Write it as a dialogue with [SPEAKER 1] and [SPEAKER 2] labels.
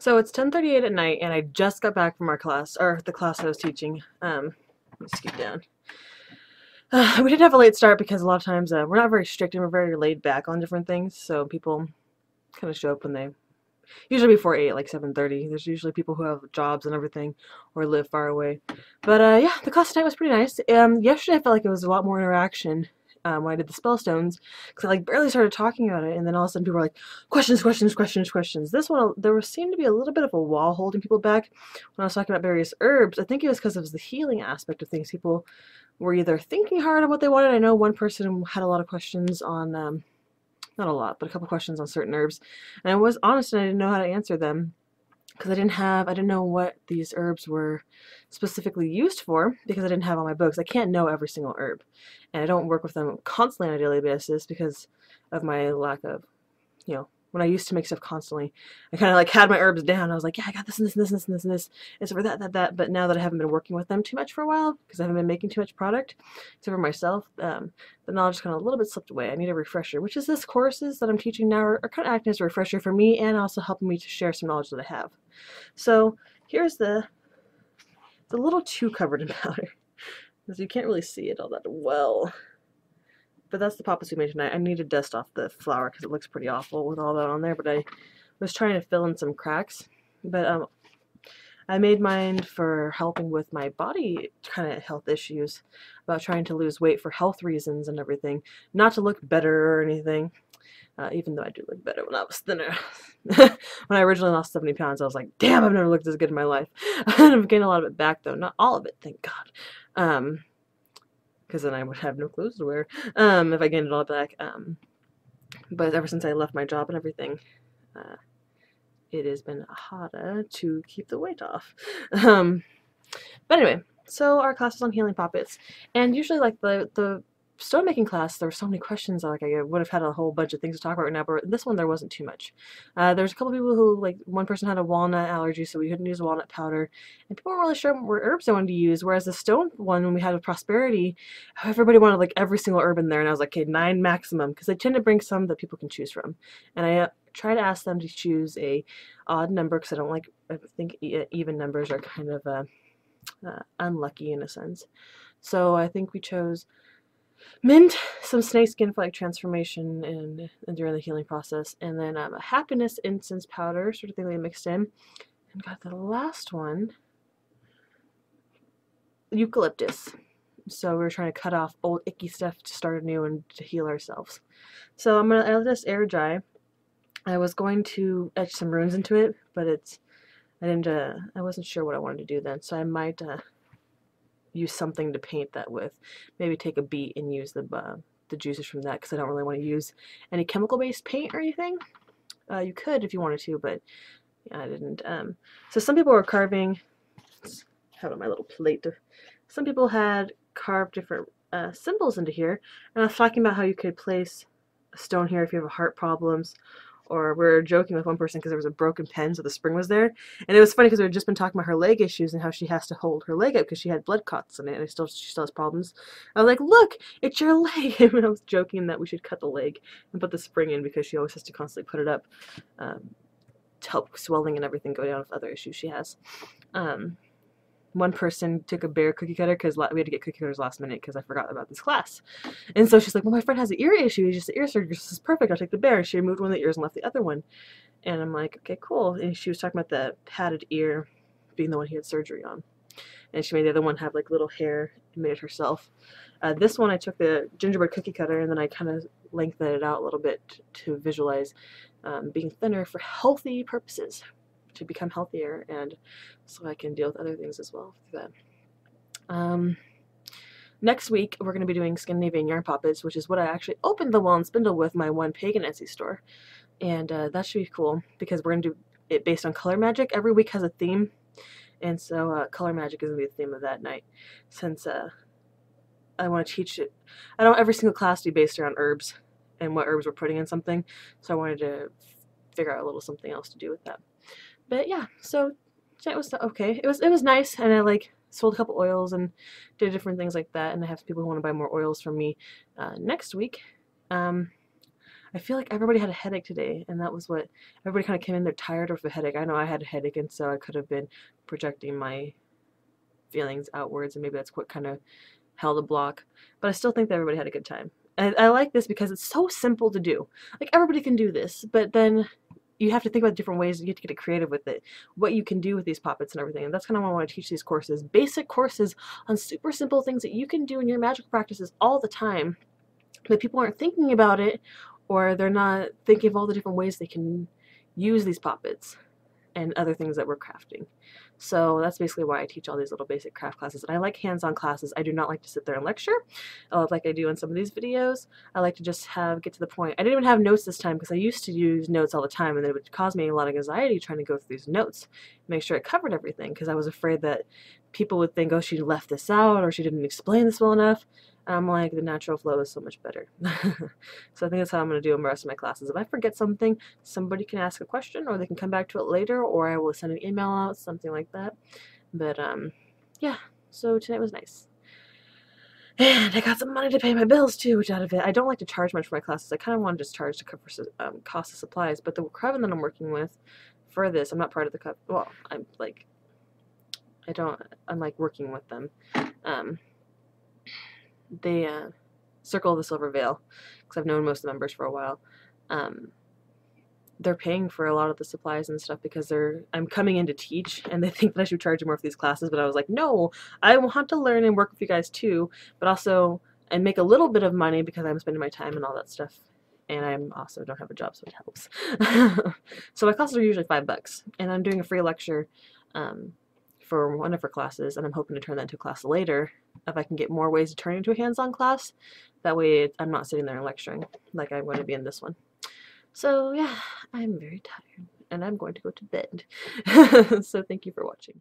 [SPEAKER 1] So it's 10:38 at night, and I just got back from our class, or the class I was teaching. Let me scoot down. We didn't have a late start because a lot of times we're not very strict and we're very laid back on different things. So people kind of show up when they usually before 8, like 7:30. There's usually people who have jobs and everything or live far away. But yeah, the class tonight was pretty nice. Yesterday I felt like it was a lot more interaction when I did the spellstones because I like barely started talking about it, and then all of a sudden people were like, questions, questions, questions, questions. This one, there seemed to be a little bit of a wall holding people back when I was talking about various herbs. I think it was because it was the healing aspect of things. People were either thinking hard on what they wanted. I know one person had a lot of questions on not a lot, but a couple questions on certain herbs. And I was honest and I didn't know how to answer them because I didn't know what these herbs were specifically used for because I didn't have all my books. I can't know every single herb. And I don't work with them constantly on a daily basis because of my lack of, when I used to make stuff constantly, I kind of like had my herbs down. I was like, yeah, I got this and this and this and this and this and this. And so for that. But now that I haven't been working with them too much for a while because I haven't been making too much product, except for myself, the knowledge kind of a little bit slipped away. I need a refresher, which is this courses that I'm teaching now are kind of acting as a refresher for me and also helping me to share some knowledge that I have. So here's the little 2 covered in powder. Because you can't really see it all that well. But that's the Poppets we made tonight. I need to dust off the flour because it looks pretty awful with all that on there. But I was trying to fill in some cracks. But I made mine for helping with my body kind of health issues. About trying to lose weight for health reasons and everything. Not to look better or anything. Even though I do look better when I was thinner. When I originally lost 70 pounds, I was like, damn, I've never looked this good in my life. I've gained a lot of it back, though. Not all of it, thank God. Because then I would have no clothes to wear if I gained it all back. But ever since I left my job and everything, it has been harder to keep the weight off. But anyway, so our class is on healing poppets, and usually like the stone making class, there were so many questions. Like I would have had a whole bunch of things to talk about right now, but this one there wasn't too much. There's a couple people who, like, one person had a walnut allergy, so we couldn't use walnut powder, and people weren't really sure what herbs they wanted to use. Whereas the stone one, when we had a prosperity, everybody wanted like every single herb in there, and I was like, okay, 9 maximum, because I tend to bring some that people can choose from, and I try to ask them to choose a odd number because I think even numbers are kind of unlucky in a sense. So I think we chose mint, some snakeskin for like transformation and during the healing process, and then a happiness incense powder sort of thing they mixed in, and got the last one, eucalyptus. So we were trying to cut off old icky stuff to start anew and to heal ourselves. So I'm gonna let this air dry. I was going to etch some runes into it, but I wasn't sure what I wanted to do then, so I might use something to paint that with. Maybe take a beet and use the juices from that because I don't really want to use any chemical-based paint or anything. You could if you wanted to, but yeah, I didn't. So some people were carving. Let's have it on my little plate. Some people had carved different symbols into here, and I was talking about how you could place a stone here if you have heart problems. Or we were joking with one person because there was a broken pen, so the spring was there. And it was funny because we had just been talking about her leg issues and how she has to hold her leg up because she had blood clots in it, and she still has problems. I was like, look, it's your leg. And I was joking that we should cut the leg and put the spring in because she always has to constantly put it up to help swelling and everything go down with other issues she has. One person took a bear cookie cutter because we had to get cookie cutters last minute because I forgot about this class. And so she's like, well, my friend has an ear issue. He's just the ear surgery. This is perfect. I'll take the bear. She removed one of the ears and left the other one. And I'm like, okay, cool. And she was talking about the padded ear being the one he had surgery on. And she made the other one have like little hair and made it herself. This one I took the gingerbread cookie cutter and then I kind of lengthened it out a little bit to visualize being thinner for healthy purposes. To become healthier, and so I can deal with other things as well through that. Next week we're going to be doing Scandinavian yarn poppets, which is what I actually opened the Wall and Spindle with, my one pagan Etsy store, and that should be cool because we're going to do it based on color magic. Every week has a theme, and so color magic is going to be the theme of that night, since I want to teach it. I don't want every single class to be based around herbs and what herbs we're putting in something, so I wanted to figure out a little something else to do with that. But yeah, so that was okay. It was nice, and I like sold a couple oils and did different things like that. And I have people who want to buy more oils from me next week. I feel like everybody had a headache today, and that was what everybody kind of came in there tired of a headache. I know I had a headache, and so I could have been projecting my feelings outwards, and maybe that's what kind of held a block. But I still think that everybody had a good time. And I like this because it's so simple to do. Like, everybody can do this, but then you have to think about different ways. You have to get creative with it, what you can do with these poppets and everything. And that's kind of why I want to teach these courses, basic courses on super simple things that you can do in your magic practices all the time, but people aren't thinking about it, or they're not thinking of all the different ways they can use these poppets and other things that we're crafting. So that's basically why I teach all these little basic craft classes. And I like hands-on classes. I do not like to sit there and lecture like I do in some of these videos. I like to just get to the point. I didn't even have notes this time because I used to use notes all the time, and it would cause me a lot of anxiety trying to go through these notes, make sure it covered everything, because I was afraid that people would think, oh, she left this out, or she didn't explain this well enough. And I'm like, the natural flow is so much better. So I think that's how I'm going to do in the rest of my classes. If I forget something, somebody can ask a question, or they can come back to it later, or I will send an email out, something like that. But yeah, so tonight was nice. And I got some money to pay my bills too, which out of it, I don't like to charge much for my classes. I kind of want to just charge to cover cost of supplies. But the coven that I'm working with for this, I'm not part of the coven. Well, I'm like working with them. They Circle of the Silver Veil, because I've known most of the members for a while. They're paying for a lot of the supplies and stuff because I'm coming in to teach, and they think that I should charge more for these classes, but I was like, no, I want to learn and work with you guys too, but also and make a little bit of money because I'm spending my time and all that stuff, and I also don't have a job, so it helps. So my classes are usually $5, and I'm doing a free lecture for one of her classes, and I'm hoping to turn that into a class later if I can get more ways to turn it into a hands-on class. That way I'm not sitting there and lecturing like I'm going to be in this one. So yeah, I'm very tired, and I'm going to go to bed. So thank you for watching.